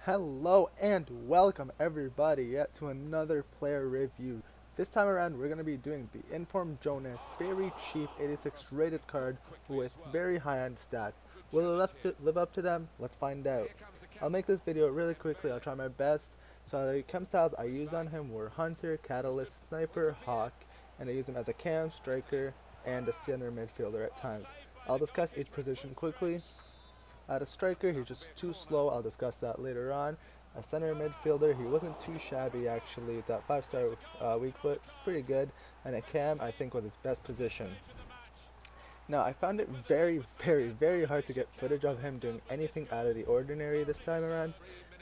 Hello and welcome everybody yet to another player review. This time around we're going to be doing the Inform Jonas very cheap 86 rated card with very high end stats. Will it live up to them? Let's find out. I'll make this video really quickly, I'll try my best. So the chem styles I used on him were Hunter, Catalyst, Sniper, Hawk, and I used him as a cam, striker, and a center midfielder at times. I'll discuss each position quickly. At a striker, he's just too slow. I'll discuss that later on. A center midfielder, he wasn't too shabby actually. That 5-star weak foot, pretty good. And a cam, I think, was his best position. Now, I found it very hard to get footage of him doing anything out of the ordinary this time around.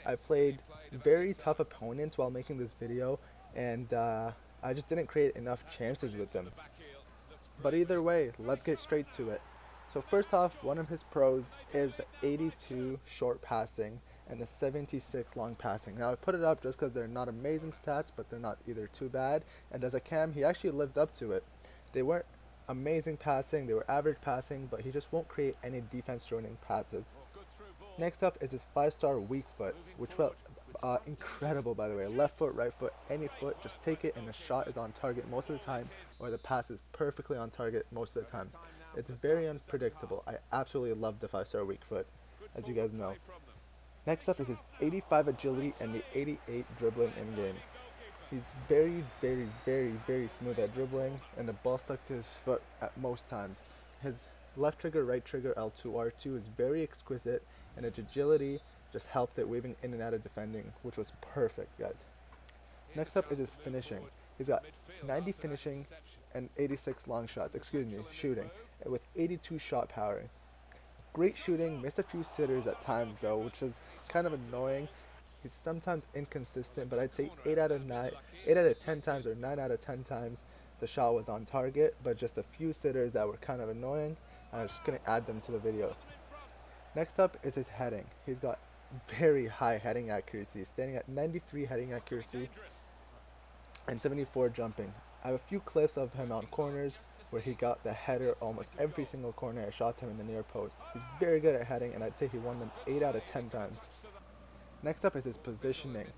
I played very tough opponents while making this video, and I just didn't create enough chances with them. But either way, let's get straight to it. So first off, one of his pros is the 82 short passing and the 76 long passing. Now I put it up just because they're not amazing stats, but they're not either too bad. And as a cam, he actually lived up to it. They weren't amazing passing, they were average passing, but he just won't create any defense ruining passes. Next up is his 5-star weak foot, which felt incredible by the way. Left foot, right foot, any foot, just take it and the shot is on target most of the time, or the pass is perfectly on target most of the time. It's very unpredictable. I absolutely love the 5-star weak foot, as you guys know. Next up is his 85 agility and the 88 dribbling in games. He's very smooth at dribbling, and the ball stuck to his foot at most times. His left trigger, right trigger, L2, R2 is very exquisite, and his agility just helped it weaving in and out of defending, which was perfect, guys. Next up is his finishing. He's got 90 finishing and 86 long shots, shooting, with 82 shot power. Great shooting, missed a few sitters at times though, which is kind of annoying. He's sometimes inconsistent, but I'd say 8 out of 10 times or 9 out of 10 times the shot was on target, but just a few sitters that were kind of annoying. I'm just going to add them to the video. Next up is his heading. He's got very high heading accuracy, standing at 93 heading accuracy and 74 jumping. I have a few clips of him on corners where he got the header almost every single corner I shot him in the near post. He's very good at heading, and I'd say he won them 8 out of 10 times. Next up is his positioning.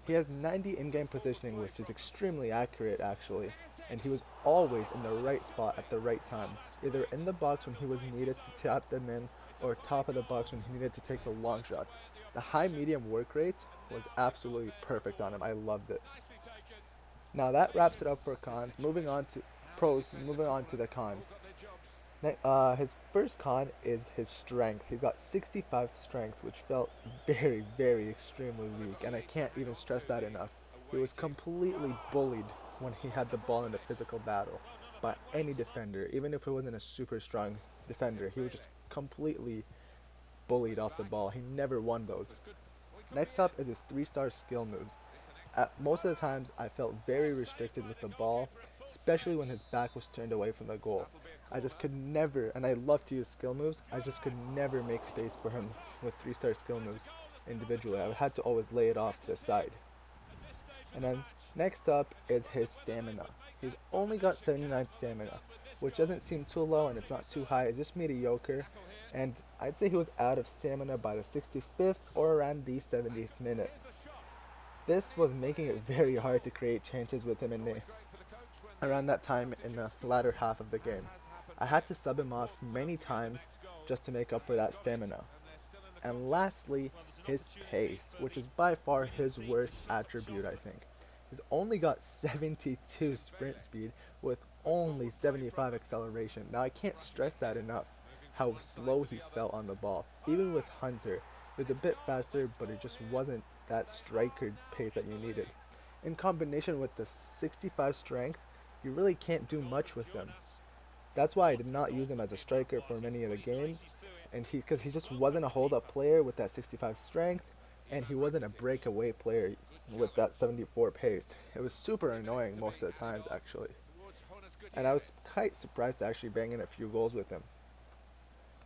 He has 90 in-game positioning, which is extremely accurate actually, and he was always in the right spot at the right time, either in the box when he was needed to tap them in, or top of the box when he needed to take the long shots. The high medium work rate was absolutely perfect on him. I loved it. Now that wraps it up for cons. Moving on to the cons. His first con is his strength. He's got 65 strength, which felt very extremely weak, and I can't even stress that enough. He was completely bullied when he had the ball in a physical battle by any defender, even if it wasn't a super strong defender. He was just completely bullied off the ball. He never won those. Next up is his 3-star skill moves. At most of the times, I felt very restricted with the ball, especially when his back was turned away from the goal. I just could never, and I love to use skill moves, I just could never make space for him with 3-star skill moves individually. I had to always lay it off to the side. And then next up is his stamina. He's only got 79 stamina, which doesn't seem too low and it's not too high, it's just mediocre. And I'd say he was out of stamina by the 65th or around the 70th minute. This was making it very hard to create chances with him around that time in the latter half of the game. I had to sub him off many times just to make up for that stamina. And lastly, his pace, which is by far his worst attribute, I think. He's only got 72 sprint speed with only 75 acceleration. Now I can't stress that enough, how slow he felt on the ball. Even with Hunter, it was a bit faster, but it just wasn't that striker pace that you needed. In combination with the 65 strength, you really can't do much with him. That's why I did not use him as a striker for many of the games, and because he just wasn't a hold-up player with that 65 strength, and he wasn't a breakaway player with that 74 pace. It was super annoying most of the times actually, and I was quite surprised to actually bang in a few goals with him.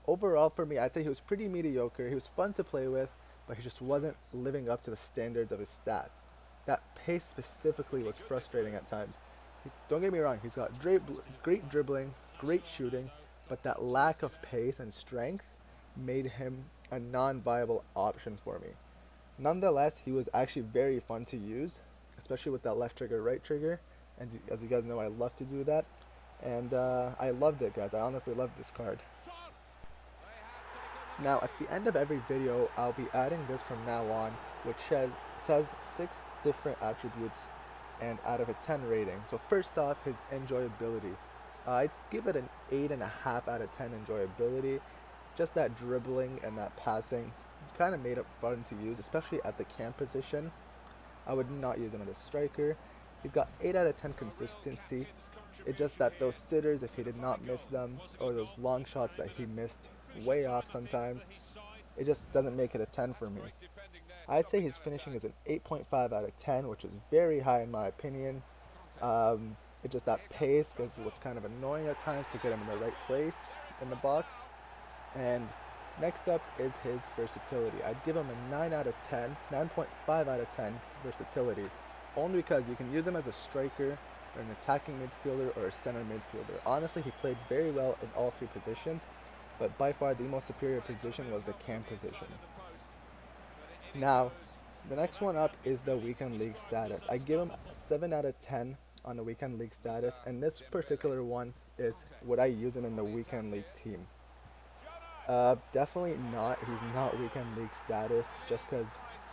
Overall for me, I'd say he was pretty mediocre. He was fun to play with, but he just wasn't living up to the standards of his stats. That pace specifically was frustrating at times. Don't get me wrong, he's got great dribbling, great shooting, but that lack of pace and strength made him a non-viable option for me. Nonetheless, he was actually very fun to use, especially with that left trigger, right trigger. And as you guys know, I love to do that. And I loved it, guys. I honestly loved this card. Now, at the end of every video, I'll be adding this from now on, which says 6 different attributes and out of a 10 rating. So first off, his enjoyability. I'd give it an 8.5 out of 10 enjoyability. Just that dribbling and that passing kind of made it fun to use, especially at the cam position. I would not use him as a striker. He's got 8 out of 10 consistency. It's just that those sitters, if he did not miss them, or those long shots that he missed way off sometimes, it just doesn't make it a 10 for me. I'd say his finishing is an 8.5 out of 10, which is very high in my opinion. It's just that pace, because it was kind of annoying at times to get him in the right place in the box. And next up is his versatility. I'd give him a 9 out of 10, 9.5 out of 10 versatility, only because you can use him as a striker, or an attacking midfielder, or a center midfielder. Honestly, he played very well in all 3 positions, but by far the most superior position was the cam position. Now, the next one up is the weekend league status. I give him a 7 out of 10 on the weekend league status, and this particular one is would I use him in the weekend league team? Definitely not. He's not weekend league status, just because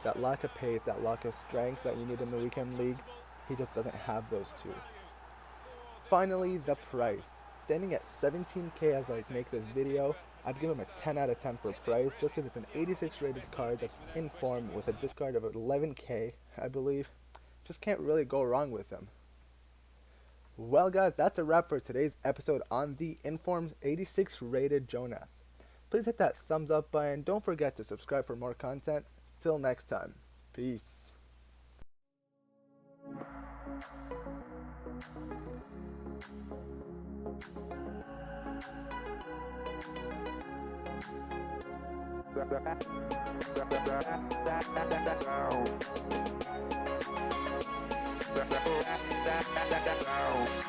that lack of pace, that lack of strength that you need in the weekend league, he just doesn't have those 2. Finally, the price. Standing at 17k as I make this video, I'd give him a 10 out of 10 for price, just because it's an 86 rated card that's in form with a discard of 11k, I believe. Just can't really go wrong with him. Well guys, that's a wrap for today's episode on the Informed 86 rated Jonas. Please hit that thumbs up button. Don't forget to subscribe for more content. Till next time. Peace. Now.